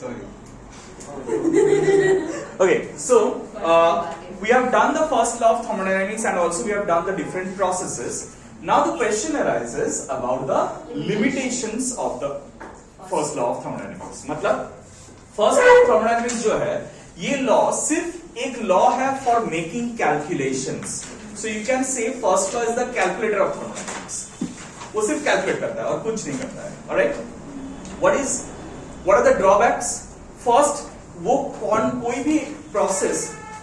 Sorry. Okay, so we have done the first law of thermodynamics and also we have done the different processes. Now the question arises about the limitations of the first law of thermodynamics. मतलब first law of thermodynamics जो है ये law सिर्फ एक law है for making calculations. So you can say first law is the calculator of thermodynamics. वो सिर्फ calculate करता है और कुछ नहीं करता है. Alright, what are the drawbacks? First, वो कोई भी प्रोसेस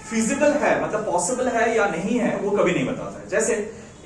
फिजिबल है मतलब पॉसिबल है या नहीं है वो कभी नहीं बताता है. जैसे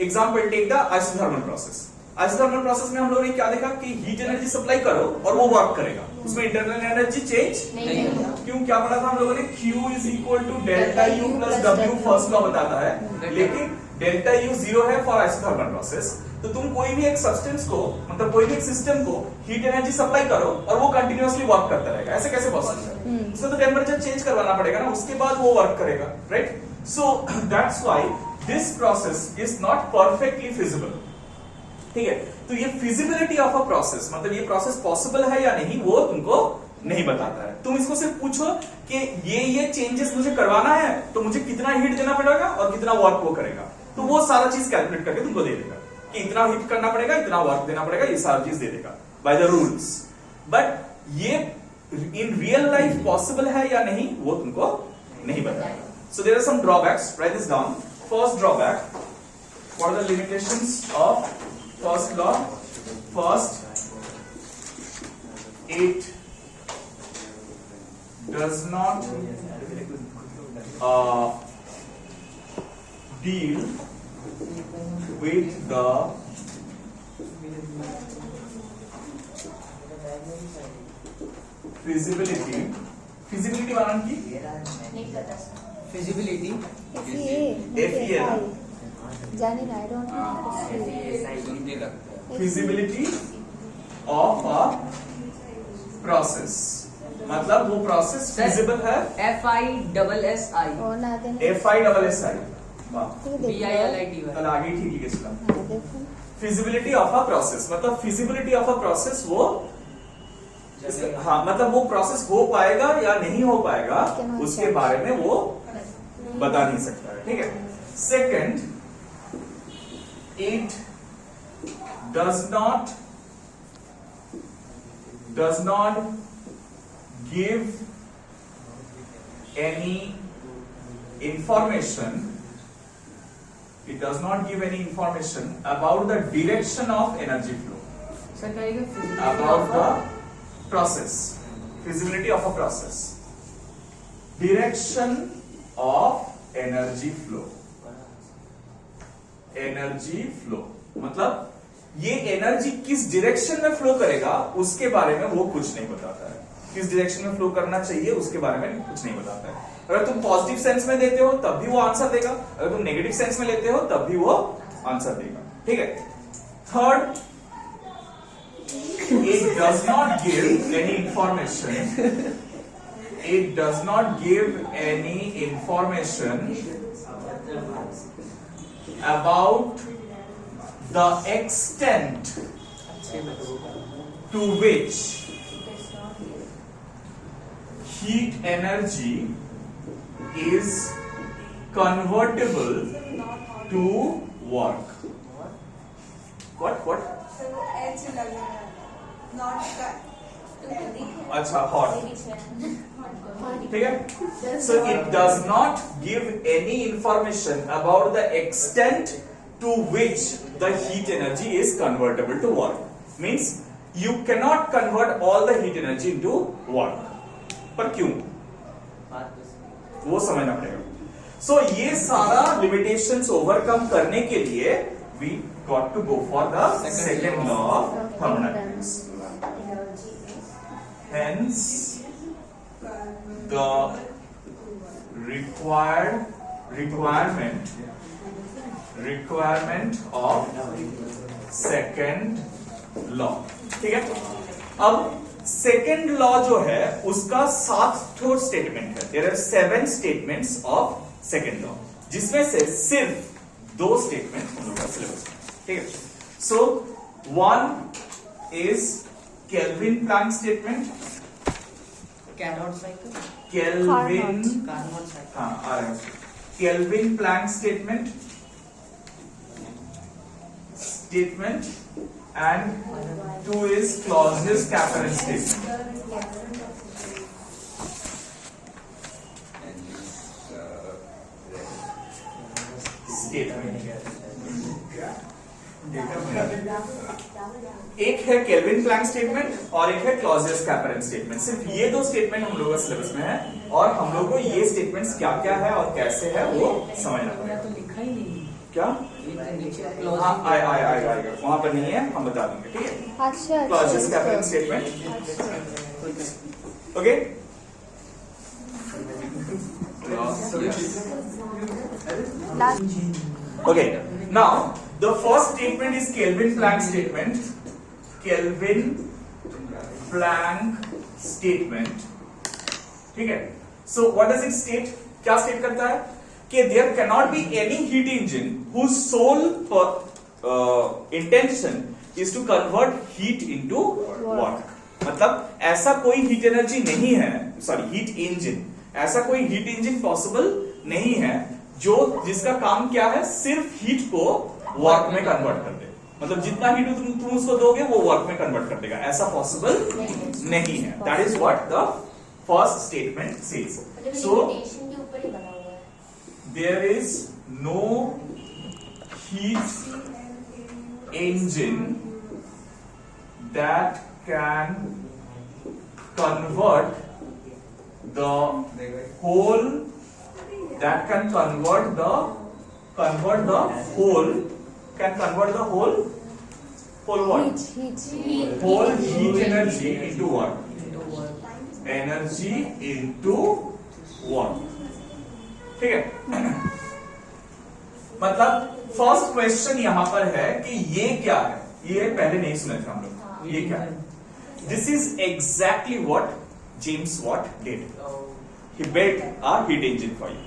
example take the isothermal process. Isothermal process में हम लोगों ने क्या देखा कि हीट एनर्जी सप्लाई करो और वो वर्क करेगा, उसमें इंटरनल एनर्जी चेंज नहीं होगा. क्यों? क्या पढ़ा था हम लोगों ने? Q is equal to delta U plus W first law बताता है, लेकिन डेल्टा U जीरो है फॉर आइसोथर्मल प्रोसेस. तो तुम कोई भी एक सब्सटेंस को मतलब कोई भी एक सिस्टम को हीट एनर्जी सप्लाई करो और वो कंटिन्यूअसली वर्क करता रहेगा. ऐसे कैसे पॉसिबल है? उसको तो टेम्परेचर चेंज करवाना पड़ेगा ना, उसके बाद वो वर्क करेगा. Right, so that's why this process is not perfectly feasible. ठीक है, तो ये फिजिबिलिटी ऑफ अ प्रोसेस मतलब ये प्रोसेस पॉसिबल है या नहीं वो तुमको नहीं बताता है. तुम इसको सिर्फ पूछो कि ये चेंजेस मुझे करवाना है तो मुझे कितना हीट देना पड़ेगा और कितना वर्क वो करेगा, तो वो सारा चीज कैलकुलेट करके तुमको दे देगा कि इतना हीट करना पड़ेगा, इतना वर्क देना पड़ेगा, ये सारा चीज दे देगा बाय द रूल्स. बट ये इन रियल लाइफ पॉसिबल है या नहीं वो तुमको नहीं बताएगा. So there are some drawbacks. Write this down. First drawback, what are the limitations of first law? First, it does not deal with the feasibility. Feasibility मानन की feasibility FEL Janine, I don't know how to say. feasibility of a process. मतलब वो process feasible है. FISSI Oh, nothing. FISSI. BILITY. कल आगे ठीक लिखे चला. फिजिबिलिटी ऑफ अ प्रोसेस मतलब फिजिबिलिटी ऑफ अ प्रोसेस वो हाँ मतलब वो प्रोसेस हो पाएगा या नहीं हो पाएगा उसके बारे में वो बता नहीं सकता है. ठीक है. Second, it does not give any information. It does not give any information about the direction of energy flow. About the process. Feasibility of a process. Direction of energy flow. Energy flow मतलब ये energy किस direction में flow करेगा उसके बारे में वो कुछ नहीं बताता है. किस डायरेक्शन में फ्लो करना चाहिए उसके बारे में कुछ नहीं बताता है. अगर तुम पॉजिटिव सेंस में देते हो तब भी वो आंसर देगा, अगर तुम नेगेटिव सेंस में लेते हो तब भी वो आंसर देगा. ठीक है. Third, it does not give any information. It does not give any information about the extent to which heat energy is convertible to work. What? अच्छा, hot. ठीक है. So it does not give any information about the extent to which the heat energy is convertible to work. Means you cannot convert all the heat energy into work. पर क्यों? वो समझना पड़ेगा. So ये सारा limitations overcome करने के लिए we got to go for the second law of thermodynamics. Hence, the requirement of second law. ठीक है. अब सेकेंड लॉ जो है उसका 7 स्टेटमेंट है. There are 7 statements of second law, जिसमें से सिर्फ 2 स्टेटमेंट हम लोग का सिलेबस है. ठीक है. So 1 is Kelvin Planck statement Carnot cycle. Kelvin, Carnot cycle. हाँ आ रहा है, Kelvin Planck statement and 2 is Clausius-Capron statement. एक है केल्विन प्लैंक स्टेटमेंट और एक है क्लॉजियस-कैपरन स्टेटमेंट। सिर्फ ये दो स्टेटमेंट हम लोगों का सिलेबस में है और हम लोग को ये स्टेटमेंट्स क्या क्या है और कैसे है वो समझना पड़ेगा। तो लिखा ही नहीं क्या हाँ आएगा वहां पर नहीं है, हम बता देंगे, ठीक है। अच्छा Clausius Clapeyron statement, okay. Okay, now the first statement is Kelvin-Planck statement. Kelvin-Planck statement. ठीक है? So what does it state? क्या state करता है? कि there cannot be any heat engine whose sole intention is to convert heat into water. मतलब ऐसा कोई heat energy नहीं है, sorry heat engine, ऐसा कोई heat engine possible नहीं है जो जिसका काम क्या है, सिर्फ हीट को वर्क में कन्वर्ट कर दे। मतलब जितना हीट तुम उसको दोगे वो वर्क में कन्वर्ट कर देगा, ऐसा पॉसिबल नहीं है। That is what the first statement says. So there is no heat engine that can convert the whole what? Whole heat energy into what? Energy into what? ठीक है। मतलब फर्स्ट क्वेश्चन यहां पर है कि ये क्या है, ये पहले नहीं सुने थे हम लोग, ये क्या है? This is exactly what James Watt did. He built a heat engine for you.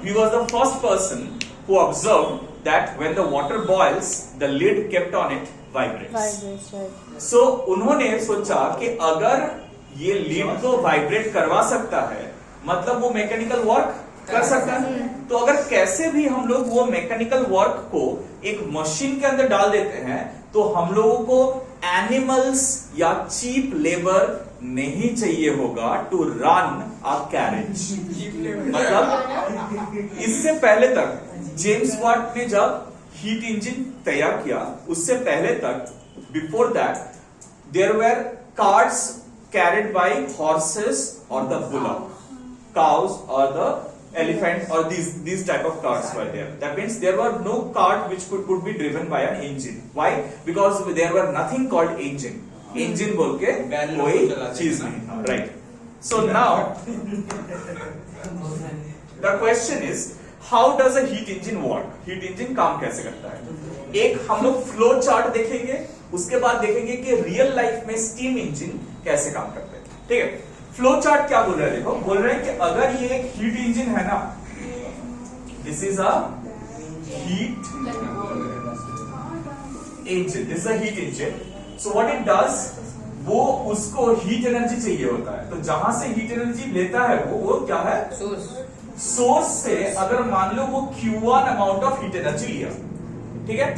He was the first person who observed that when the water boils, the lid kept on it vibrates. So उन्होंने सोचा कि अगर ये lid को vibrate करवा सकता है, मतलब वो मैकेनिकल वर्क कर सकता है। तो अगर कैसे भी हम लोग वो मैकेनिकल वर्क को एक मशीन के अंदर डाल देते हैं, तो हम लोगों को एनिमल्स या चीप लेबर नहीं चाहिए होगा टू रन अ कैरेज। मतलब इससे पहले तक जेम्स वॉट ने जब हीट इंजन तैयार किया, उससे पहले तक before that there were carts carried by horses और the bullock, cows or the elephant or these type of carts were there. That means there were no cart which could be driven by an engine. Why? Because there were nothing called engine. Engine बोल के कोई चीज नहीं था, right? So now the question is, how does a heat engine work? Heat engine काम कैसे करता है? एक हम लोग फ्लो चार्ट देखेंगे, उसके बाद देखेंगे कि रियल लाइफ में स्टीम इंजन कैसे काम करते हैं, ठीक है? फ्लो चार्ट क्या बोल रहा है, देखो बोल रहे हैं कि अगर ये एक हीट इंजन है ना, this is a heat engine, this is a heat engine. So what it does, वो उसको हीट एनर्जी चाहिए होता है, तो जहां से हीट एनर्जी लेता है वो क्या है, सोर्स से। अगर मान लो वो Q1 amount of heat energy लिया, ठीक है,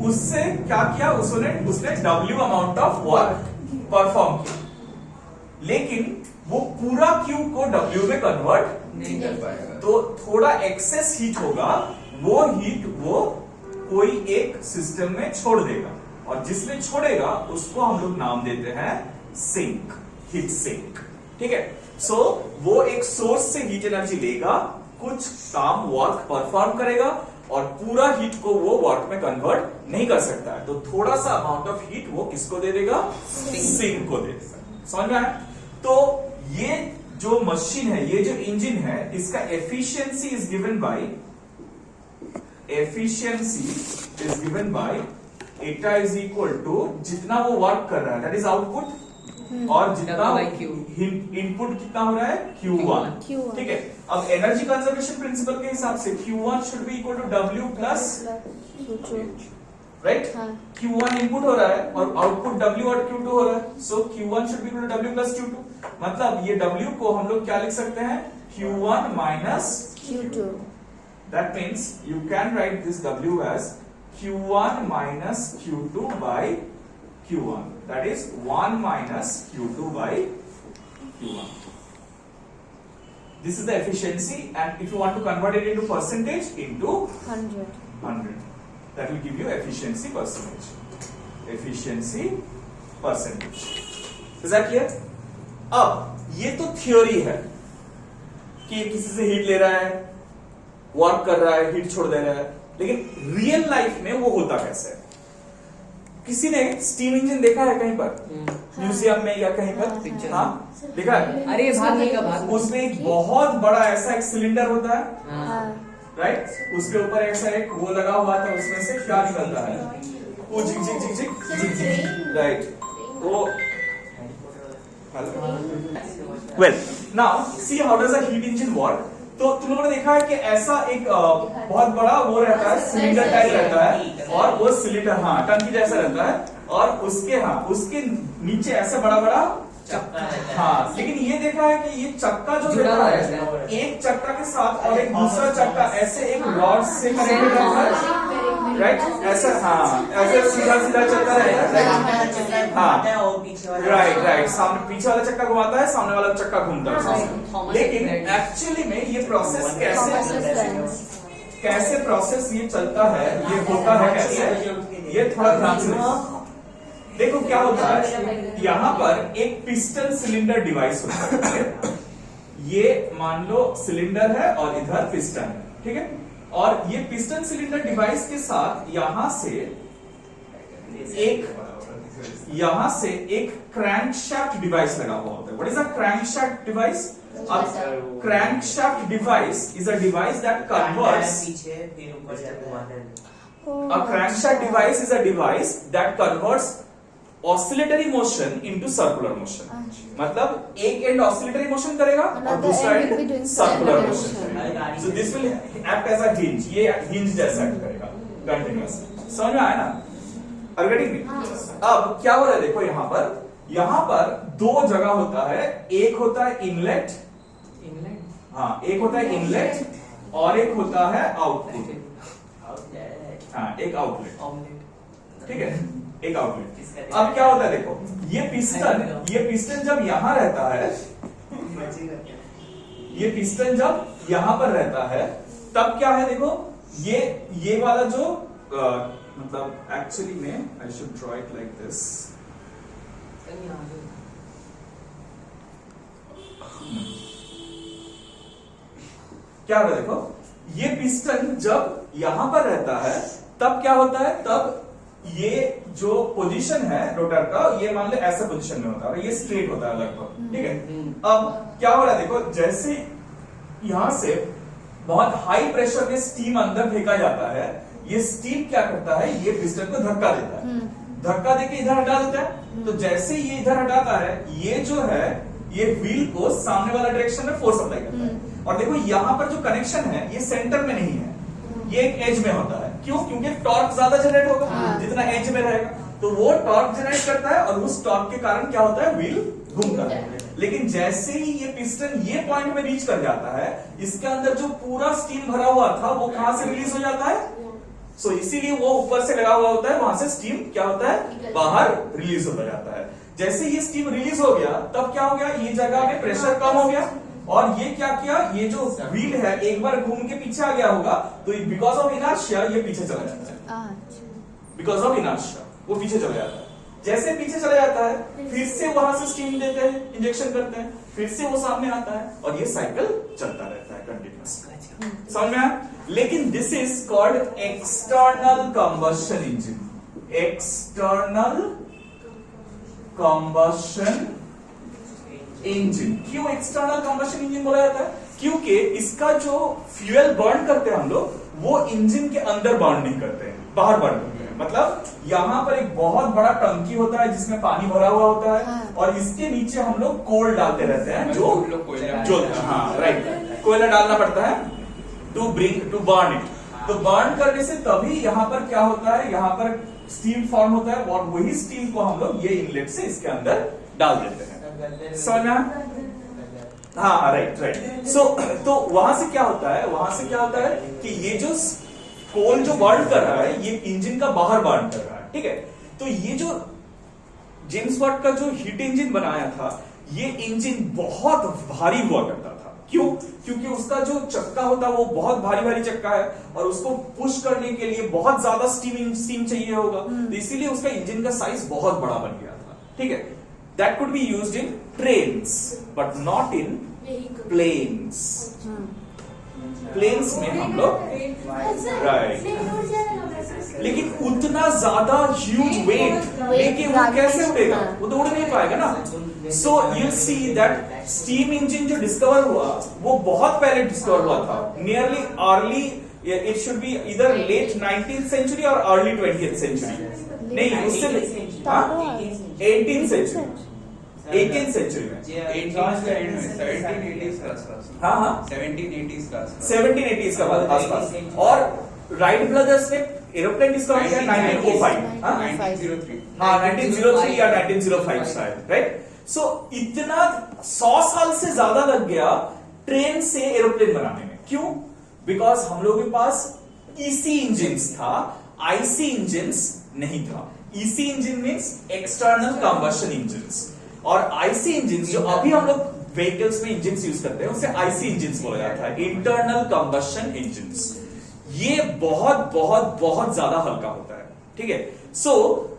उससे क्या किया, उसने W amount of work perform किया, लेकिन वो पूरा Q को W में कन्वर्ट नहीं कर पाएगा, तो थोड़ा एक्सेस हीट होगा, वो हीट वो कोई एक सिस्टम में छोड़ देगा, और जिसमें छोड़ेगा उसको हम लोग नाम देते हैं सिंक, हीट सिंक, ठीक है। सो वो एक सोर्स से हीट एनर्जी लेगा, कुछ काम वर्क परफॉर्म करेगा, और पूरा हीट को वो वर्क में कन्वर्ट नहीं कर सकता है, तो थोड़ा सा अमाउंट ऑफ हीट वो किसको दे देगा, सिंक को दे देगा। समझ में आया? तो ये जो मशीन है, ये जो इंजन है, इसका efficiency is given by Etah is equal to जितना वो वर्क कर रहा है, दैट इज आउटपुट, और जितना इनपुट कितना हो रहा है, Q1, ठीक है। अब एनर्जी कंजर्वेशन प्रिंसिपल के हिसाब से Q1 should be equal to W plus right? हाँ। Q1 इनपुट हो रहा है और आउटपुट W और Q2 हो रहा है, so Q1 should be equal to W plus Q2। मतलब ये W को हम लोग क्या लिख सकते हैं, Q1 minus Q2. That means you can write this W as Q1 minus Q2 by Q1. That is 1 minus Q2 by Q1. This is the efficiency, and if you want to convert it into percentage, into 100. 100. That will give you efficiency percentage. Efficiency percentage. Is that clear? अब ये तो theory है कि किसी से heat ले रहा है, वर्क कर रहा है, हीट छोड़ दे रहा है, लेकिन रियल लाइफ में वो होता कैसे है? किसी ने स्टीम इंजन देखा है कहीं पर, म्यूजियम में या कहीं पर? हाँ, देखा है? अरे भाग नहीं का भाग। उसमें एक बहुत बड़ा ऐसा एक सिलेंडर होता है, हाँ. राइट? उसके ऊपर ऐसा एक वो लगा हुआ था, उसमें से क्या निकलता है, वो झिक झिक झिक झिक झिक झिक, राइट? वो well now see how does a heat engine work. तो तुम लोगों ने देखा है कि ऐसा एक बहुत बड़ा वो रहता है, सिलेंडर टाइप रहता है, और वो सिलेंडर हाँ टंकी जैसा रहता है, और उसके नीचे ऐसा बड़ा बड़ा चक्का रहता है। हाँ, लेकिन ये देखा है कि ये चक्का जो जुड़ा रहता हुआ है, रहता है। एक चक्का के साथ और एक दूसरा चक्का ऐसे एक रॉड से कनेक्टेड रहता है, राइट? ऐसा हाँ, ऐसे सीधा सीधा चक्का रहता है, हाँ, राइट। सामने पीछे वाला चक्का घुमाता है, सामने वाला चक्का घूमता है। लेकिन एक्चुअली में ये प्रोसेस कैसे प्रोसेस ये चलता है, ये होता है कैसे, ये थोड़ा ध्यान से देखो क्या होता है। यहाँ पर एक पिस्टन सिलेंडर डिवाइस होता है, ये मान लो सिलेंडर है और इधर पिस्टन है, ठीक है? और ये पिस्टन सिलेंडर डिवाइस के साथ यहां से एक क्रैंकशाफ्ट डिवाइस लगा हुआ होता है। What is a crankshaft device? A crankshaft device is a device that converts. A crankshaft device is a device that converts oscillatory motion into circular motion. मतलब एक एंड oscillatory motion करेगा और दूसरा and circular motion करेगा. So this will act as a hinge. ये hinge जैसा act करेगा continuous. समझ में आया ना? Are you getting me? अब क्या हो रहा है देखो यहाँ पर दो जगह होता है, एक होता है इनलेट, हाँ एक होता है इनलेट और एक होता है आउटपुट, हाँ एक आउटलेट, ठीक है, एक आउटलेट। अब क्या होता है देखो, ये पिस्टन जब यहाँ रहता है, ये पिस्टन जब यहाँ पर रहता है, तब क्या है देखो, ये वाला जो मतलब एक्चुअली में I should draw it like this. क्या होता है देखो, ये पिस्टन जब यहां पर रहता है तब क्या होता है, तब ये जो पोजीशन है रोटर का, ये मान लो ऐसा पोजीशन में होता है, ये स्ट्रेट होता है लगभग, ठीक है। अब क्या हो रहा है देखो, जैसे यहां से बहुत हाई प्रेशर में स्टीम अंदर फेंका जाता है, ये स्टीम क्या करता है, ये पिस्टन को धक्का देता है, धक्का देके इधर हटा देता है। तो जैसे ये इधर हटाता है, ये जो है ये व्हील को सामने वाला डायरेक्शन में फोर्स अप्लाई करता है। और देखो यहाँ पर जो कनेक्शन है ये सेंटर में नहीं है, ये एक एज में होता है। क्यों? क्योंकि टॉर्क ज्यादा जनरेट होगा जितना एज में रहेगा, तो वो टॉर्क जनरेट करता है और उस टॉर्क के कारण क्या होता है, व्हील घूमता है। लेकिन जैसे ही ये पिस्टन ये पॉइंट में रीच कर जाता है, इसके अंदर जो पूरा स्टीम भरा हुआ था वो कहां से रिलीज हो जाता है, सो इसीलिए वो ऊपर से लगा हुआ होता है, वहां से स्टीम क्या होता है, बाहर रिलीज होता जाता है। जैसे ये स्टीम रिलीज हो गया, तब क्या हो गया, ये जगह में प्रेशर कम हो गया, और ये क्या किया, ये जो व्हील है एक बार घूम के पीछे आ गया होगा, तो बिकॉज ऑफ इनर्शिया ये पीछे चला जाता है, बिकॉज ऑफ इनर्शिया वो पीछे चला जाता है। जैसे पीछे चला जाता है, फिर से वहां से स्टीम देते हैं, इंजेक्शन करते हैं, फिर से वो सामने आता है, और ये साइकिल चलता रहता है कंटिन्यूअस। समझ में आया? लेकिन this is called external combustion engine. External combustion engine. क्यों एक्सटर्नल कंबशन इंजन बोला जाता है? क्योंकि इसका जो फ्यूल बर्न करते हैं हम लोग, वो इंजन के अंदर बर्न नहीं करते हैं, बाहर बर्न करते हैं। मतलब यहाँ पर एक बहुत बड़ा टंकी होता है जिसमें पानी भरा हुआ होता है, और इसके नीचे हम लोग कोल डालते रहते हैं, जो हाँ राइट, कोयला डालना पड़ता है टू बर्न इट, तो बर्न करने से तभी यहाँ पर क्या होता है, यहाँ पर स्टीम फॉर्म होता है और वही स्टीम को हम लोग ये इनलेट से इसके अंदर डाल देते हैं। समझ में? हाँ राइट राइट। सो तो वहां से क्या होता है, वहां से क्या होता है कि ये जो कोल जो बर्न कर रहा है ये इंजन का बाहर बर्न कर रहा है, ठीक है। तो ये जो जेम्स वाट का जो हीट इंजन बनाया था, ये इंजन बहुत भारी हुआ करता था। क्यों? क्योंकि उसका जो चक्का होता है वो बहुत भारी भारी चक्का है और उसको पुश करने के लिए बहुत ज्यादा स्टीम चाहिए होगा, तो इसीलिए उसका इंजन का साइज बहुत बड़ा बन गया था, ठीक है। That could be used in trains but not in planes. Planes में हम लोग राइट, लेकिन उतना ज्यादा ह्यूज वेट लेके वो कैसे उड़ेगा, वो तो उड़ नहीं पाएगा ना। So you see that steam engine जो डिस्कवर हुआ वो बहुत पहले डिस्कवर हुआ था, nearly early, it should be इधर लेट 19th सेंचुरी और अर्ली 20th सेंचुरी, नहीं उससे 18th सेंचुरी, 18th सेंचुरी में, 1780s का आसपास। हाँ हाँ 1780s का आसपास। 1780s का आसपास। और राइट ब्रदर्स ने एरोप्लेन डिस्कवर किया 1905, हाँ 1903। हाँ 1903 या 1905 शायद, राइट। सो इतना 100 साल से ज्यादा लग गया ट्रेन से एरोप्लेन बनाने में। क्यों? बिकॉज हम लोगों के पास ईसी इंजिन्स था, आईसी इंजिन्स नहीं था। EC engine means external combustion engines, और आईसी इंजिन्स जो अभी हम लोग व्हीकल्स में इंजिन्स यूज करते हैं उसे आईसी इंजिन्स बोला जाता है, इंटरनल कंबशन इंजिन्स। ये बहुत बहुत बहुत ज्यादा हल्का होता है, ठीक है। So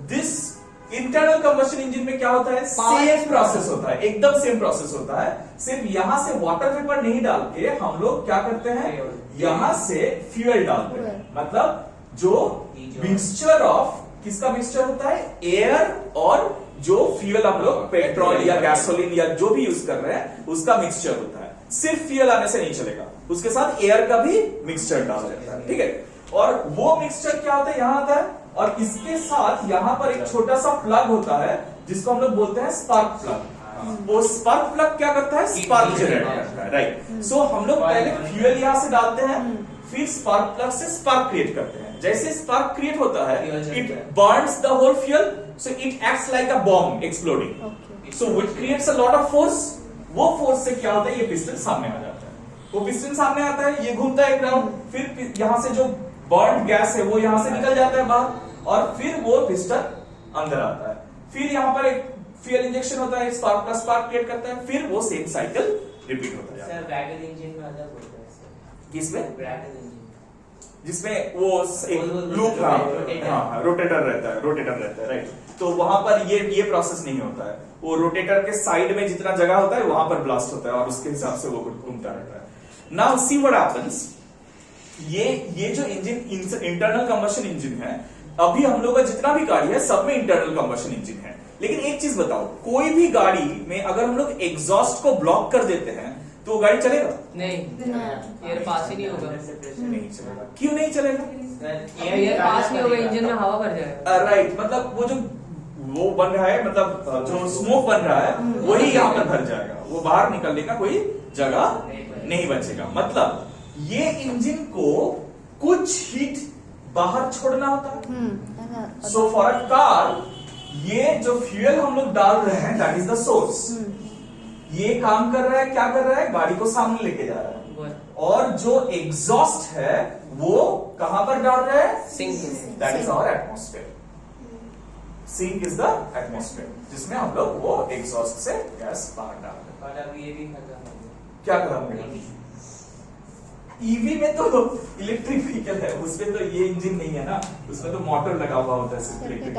this internal combustion engine में क्या होता है, सेम प्रोसेस होता है, एकदम सेम प्रोसेस होता है। सिर्फ यहां से वाटर वेपर नहीं डाल के हम लोग क्या करते हैं, यहां से फ्यूल डालते हैं। मतलब जो मिक्सचर ऑफ, किसका मिक्सचर होता है, एयर और जो फ्यूल हम लोग पेट्रोल या गैसोलीन या जो भी यूज कर रहे हैं उसका मिक्सचर होता है। सिर्फ फ्यूल आने से नहीं चलेगा, उसके साथ एयर का भी मिक्सचर डाल देता है, ठीक है। और वो मिक्सचर क्या होता है, यहां आता है और इसके साथ यहां पर एक छोटा सा प्लग होता है जिसको हम लोग बोलते हैं स्पार्क प्लग। वो स्पार्क प्लग क्या करता है, स्पार्क जनरेट करता है, राइट। सो हम लोग पहले फ्यूल यहां से डालते हैं, फिर स्पार्क प्लग से स्पार्क क्रिएट करते हैं। जैसे स्पार्क क्रिएट होता है, it burns the whole fuel, so it acts like a bomb exploding, so it creates a lot of force. वो फोर्स से क्या होता है, ये पिस्टन सामने आ जाता है। वो पिस्टन सामने आता है, ये घूमता है एक राउंड, फिर यहां से जो बर्न्ड गैस है वो यहां से निकल जाता है बाहर, और फिर वो पिस्टन अंदर आता है। फिर यहां पर एक फ्यूल इंजेक्शन होता है, स्पार्क का स्पार्क क्रिएट करता है, फिर वो सेम साइकिल रिपीट होता जाता है। सर वैगन इंजन में अलग होता है सर। किसमें? वैगन इंजन जिसमें वो एक लूप, हाँ रोटेटर रहता है, राइट। तो वहां पर ये प्रोसेस नहीं होता है। वो रोटेटर के साइड में जितना जगह होता है वहां पर ब्लास्ट होता है और उसके हिसाब से वो घूमता रहता है। नाउ सी व्हाट हैपेंस, ये जो इंजन इंटरनल कंबशन इंजन है, अभी हम लोग का जितना भी गाड़ी है सब में इंटरनल कंबशन इंजन है। लेकिन एक चीज बताओ, कोई भी गाड़ी में अगर हम लोग एग्जॉस्ट को ब्लॉक कर देते हैं तो गाड़ी चलेगा? नहीं, एयर पास ही नहीं होगा। नहीं चलेगा। क्यों नहीं चलेगा? एयर पास नहीं होगा, इंजन में हवा भर जाएगा। राइट, मतलब वो जो वो बन रहा है, मतलब जो स्मोक बन रहा है वही यहाँ पर भर जाएगा, वो बाहर निकलने का कोई जगह नहीं बचेगा। मतलब ये इंजन को कुछ हीट बाहर छोड़ना होता है। सो फॉर अ कार, ये जो फ्यूल हम लोग डाल रहे हैं दैट इज द सोर्स। ये काम कर रहा है, क्या कर रहा है, गाड़ी को सामने लेके जा रहा है। और जो एग्जॉस्ट है वो कहां पर डाल रहा है, sink. That is our atmosphere. Sink is the atmosphere, जिसमें हम लोग वो एग्जॉस्ट से गैस बाहर डाल रहे हैं। और अब ये भी खत्म हो गया। क्या करेंगे? ईवी में तो इलेक्ट्रिक व्हीकल है, उसमें तो ये इंजन नहीं है ना, उसमें तो मोटर लगा हुआ होता है सिर्फ इलेक्ट्रिक।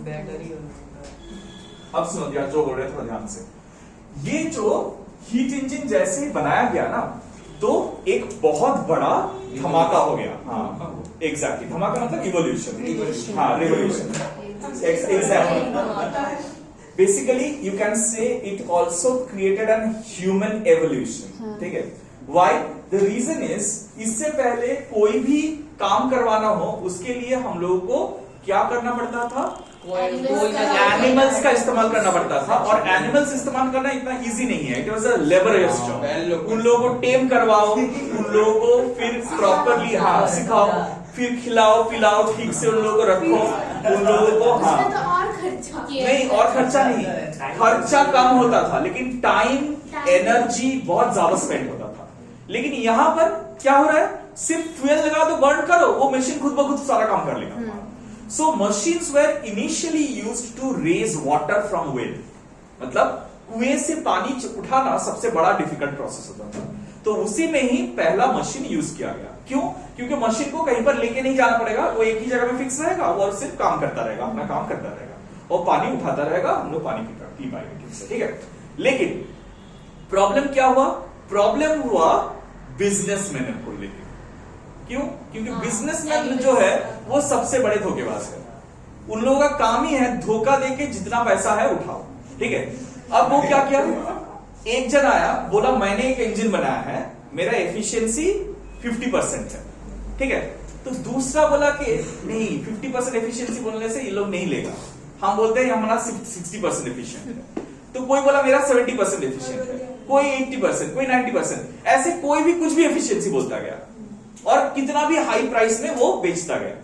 बैटरी अब सुनो यार, जो बोल रहे थे ध्यान से, ये जो हीट इंजन जैसे ही बनाया गया ना, तो एक बहुत बड़ा धमाका हो गया। हाँ एग्जैक्टली, धमाका मतलब इवोल्यूशन, हाँ revolution exactly. Basically you can say it also created an human evolution, ठीक है। वाई? द रीजन इज, इससे पहले कोई भी काम करवाना हो उसके लिए हम लोगों को क्या करना पड़ता था, एनिमल्स का इस्तेमाल करना पड़ता था, और एनिमल्स इस्तेमाल करना इतना इजी नहीं है, it was a laborious job. उन लोगों को टेम करवाओ, उन लोगों को फिर प्रॉपरली सिखाओ, फिर खिलाओ पिलाओ, ठीक से उन लोगों को रखो, उन लोगों को तो और खर्चा नहीं, और खर्चा नहीं, खर्चा कम होता था लेकिन टाइम एनर्जी बहुत ज्यादा स्पेंड होता था। लेकिन यहाँ पर क्या हो रहा है, सिर्फ फ्यूल लगा दो, बर्न करो, वो मशीन खुद ब खुद सारा काम कर लेगा। So machines were initially used to raise water from well. मतलब कुएं से पानी उठाना सबसे बड़ा डिफिकल्ट प्रोसेस होता था, तो उसी में ही पहला मशीन यूज किया गया। क्यों? क्योंकि मशीन को कहीं पर लेके नहीं जाना पड़ेगा, वो एक ही जगह में फिक्स रहेगा, वो सिर्फ काम करता रहेगा, अपना काम करता रहेगा और पानी उठाता रहेगा, हम लोग पानी पी पाएंगे ठीक से, ठीक है। लेकिन प्रॉब्लम क्या हुआ? प्रॉब्लम हुआ बिजनेसमैन को लेकर। क्यों? क्योंकि बिजनेसमैन जो है वो सबसे बड़े धोखेबाज है। उन लोगों का काम ही है धोखा देके जितना पैसा है उठाओ, ठीक है। अब वो क्या किया, एक जन आया बोला मैंने एक इंजन बनाया है, मेरा एफिशिएंसी 50% है, ठीक है। तो दूसरा बोला कि नहीं, 50% एफिशिएंसी बोलने से ये लोग नहीं लेगा, हम बोलते हैं हमारा 60% एफिशिएंट है। तो कोई बोला मेरा 70% एफिशिएंट है, कोई 80%, कोई 90%, ऐसे कोई भी कुछ भी एफिशिएंसी बोलता गया और कितना भी हाई प्राइस में वो बेचता गया।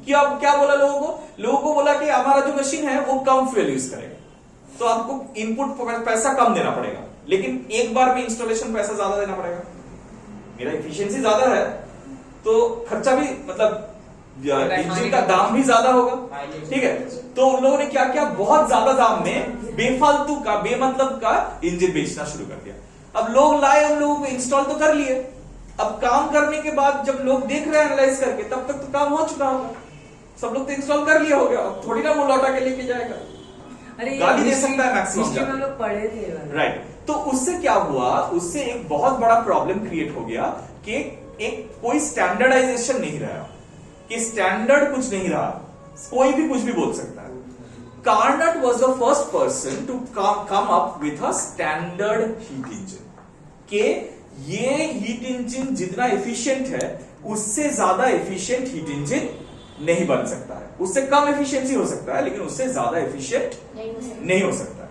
कि अब क्या बोला लोगों को? लोगों को बोला कि हमारा जो मशीन है वो कम फ्यूल यूज करेगा, तो आपको इनपुट पैसा कम देना पड़ेगा, लेकिन एक बार में इंस्टॉलेशन पैसा ज्यादा देना पड़ेगा। मेरा एफिशिएंसी ज्यादा है तो खर्चा भी, मतलब इंजन का दाम भी ज्यादा होगा, ठीक है। तो उन लोगों ने क्या किया, बहुत ज्यादा दाम में बेफालतू का, बेमतलब का इंजन बेचना शुरू कर दिया। अब लोग लाए, उन लोगों को इंस्टॉल तो कर लिए, अब काम करने के बाद जब लोग देख रहे हैं एनालाइज करके, तब तक तो काम हो चुका होगा, सब लोग तो इंस्टॉल कर लिया होगा, अब थोड़ी ना वो लौटा के लेके जाएगा, अरे गाली दे सकता है मैक्सिमम। हिस्ट्री में हम लोग पढ़े थे, राइट। तो उससे क्या हुआ, उससे एक बहुत बड़ा प्रॉब्लम क्रिएट हो गया कि एक कोई स्टैंडर्डाइजेशन नहीं रहा, कि स्टैंडर्ड कुछ नहीं रहा, कोई भी कुछ भी बोल सकता है। Carnot was the first person to come up with a standard heat engine, के ये हीट इंजन जितना एफिशिएंट है उससे ज्यादा एफिशिएंट हीट इंजन नहीं बन सकता है, उससे कम एफिशिएंसी हो सकता है लेकिन उससे ज्यादा एफिशिएंट नहीं हो सकता है।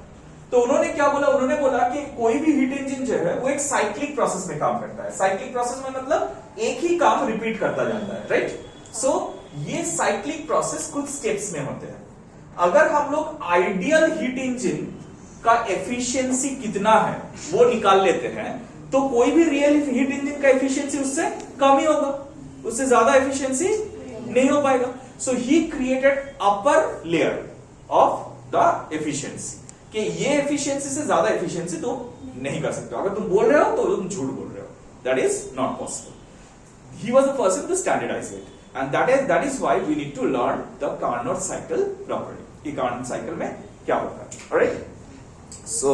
तो उन्होंने क्या बोला, उन्होंने बोला कि कोई भी हीट इंजन जो है वो एक साइक्लिक प्रोसेस में काम करता है। साइक्लिक प्रोसेस में मतलब एक ही काम रिपीट करता जाता है, राइट। सो ये साइक्लिक प्रोसेस कुछ स्टेप्स में होते हैं। अगर हम लोग आइडियल हीट इंजन का एफिशिएंसी कितना है वो निकाल लेते हैं, तो कोई भी रियल हीट इंजन का एफिशिएंसी उससे कम ही होगा, उससे ज्यादा एफिशिएंसी नहीं हो पाएगा। So he created upper layer of the efficiency, कि ये एफिशिएंसी से ज्यादा एफिशिएंसी तुम नहीं कर सकते, अगर तुम बोल रहे हो तो तुम झूठ बोल रहे हो, that is not possible. He was the person to standardise it, and that is why we need to learn the Carnot cycle properly, कि कार्नोट साइकिल में क्या होता है। ऑलराइट, सो